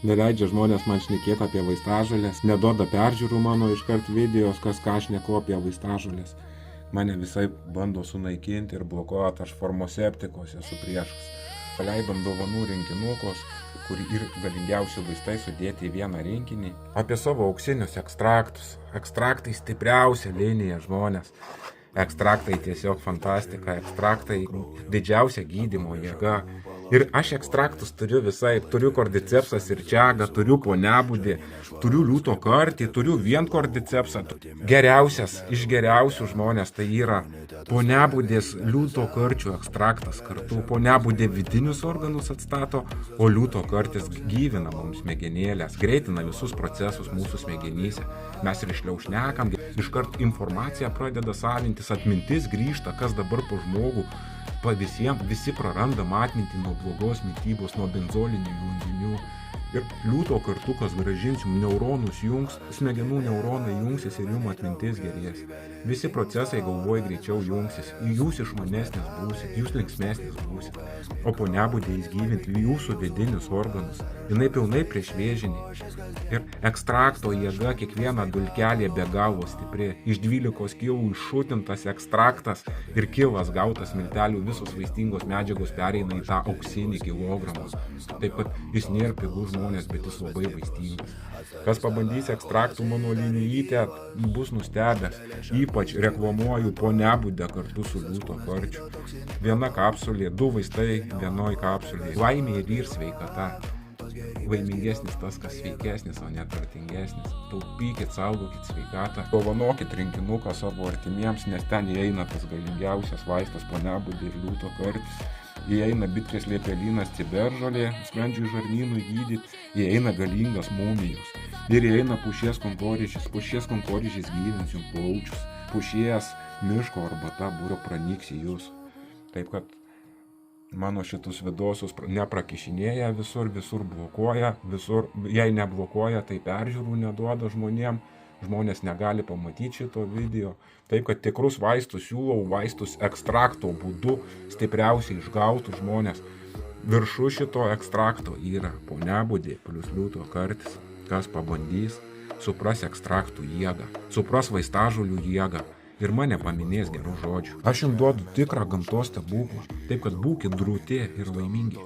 Neleidžia žmonės man šnekėti apie vaistažolės, neduoda peržiūrų mano iškart videos, kas ką šneku apie vaistažolės. Mane visai bando sunaikinti ir blokuoti, aš formoseptikos esu priešas. Paleidom dovanų rinkinukus, kur ir galingiausi vaistai sudėti į vieną rinkinį. Apie savo auksinius ekstraktus. Ekstraktai stipriausia linija žmonės. Ekstraktai tiesiog fantastika, ekstraktai didžiausia gydymo jėga. Ir aš ekstraktus turiu visai, turiu kordicepsas ir čiagą, turiu ponebudį, turiu liūto kartį, turiu vien kordicepsą. Geriausias, iš geriausių žmonės tai yra ponebudės liūto karčių ekstraktas kartu. Ponebudė vidinius organus atstato, o liūto kartis gyvina mums smegenėlės, greitina visus procesus mūsų smegenyse. Mes rišliau šnekam, iškart informacija pradeda savintis, atmintis grįžta, kas dabar po žmogų. Visi prarandam atmintį nuo blogos mitybos, nuo benzolinių junginių. Ir liūto kartukas grąžins jums neuronus jungs, smegenų neuronai jungsis ir jums atmintis gerės. Visi procesai galvoj greičiau jungsis, jūs išmanesnis būsit, jūs linksmesnis būsit. O ponebudė įgyvinti jūsų vidinius organus, jinai pilnai priešvėžinė. Ir ekstrakto jėga kiekviena dulkelė be galo stipri. Iš 12 kilų iššutintas ekstraktas ir kilas gautas miltelių, visos vaistingos medžiagos pereina į tą auksinį kilogramą. Taip pat jis nėra pigus žmonės, bet jis labai vaistingas. Kas pabandys ekstraktų mano linijytę, bus nustebęs. Ypač reklamuoju ponebudę kartu su liūto karčiu. Viena kapsulė, 2 vaistai vienoj kapsulėje. Laimė ir sveikata. Laimingesnis tas, kas sveikesnis, o ne turtingesnis. Taupykit, saugokit sveikatą. Dovanokit rinkinuką savo artimiems, nes ten įeina tas galingiausias vaistas ponebudė ir liūto kartis. Įeina bitrės liepelinas, ciberžolė, skrandžiui žarnynui gydyti, įeina galingas mumijos. Ir įeina pušies konkorėžis. Pušies konkorėžis gyvins jums plaučius. Pušies miško arbata būro pranyks į jūs. Taip kad mano šitus vidosius neprakišinėja visur blokuoja, jei neblokuoja, tai peržiūrų neduoda žmonėm. Žmonės negali pamatyti šito video. Taip, kad tikrus vaistus siūlau, vaistus ekstrakto būdu stipriausiai išgautų žmonės. Viršų šito ekstrakto yra ponebudė plus liūto kartis. Kas pabandys, supras ekstraktų jėgą, supras vaistažolių jėgą ir mane paminės gerų žodžių. Aš jums duodu tikrą gamtos stebuklą, taip kad būkit drūti ir laimingi.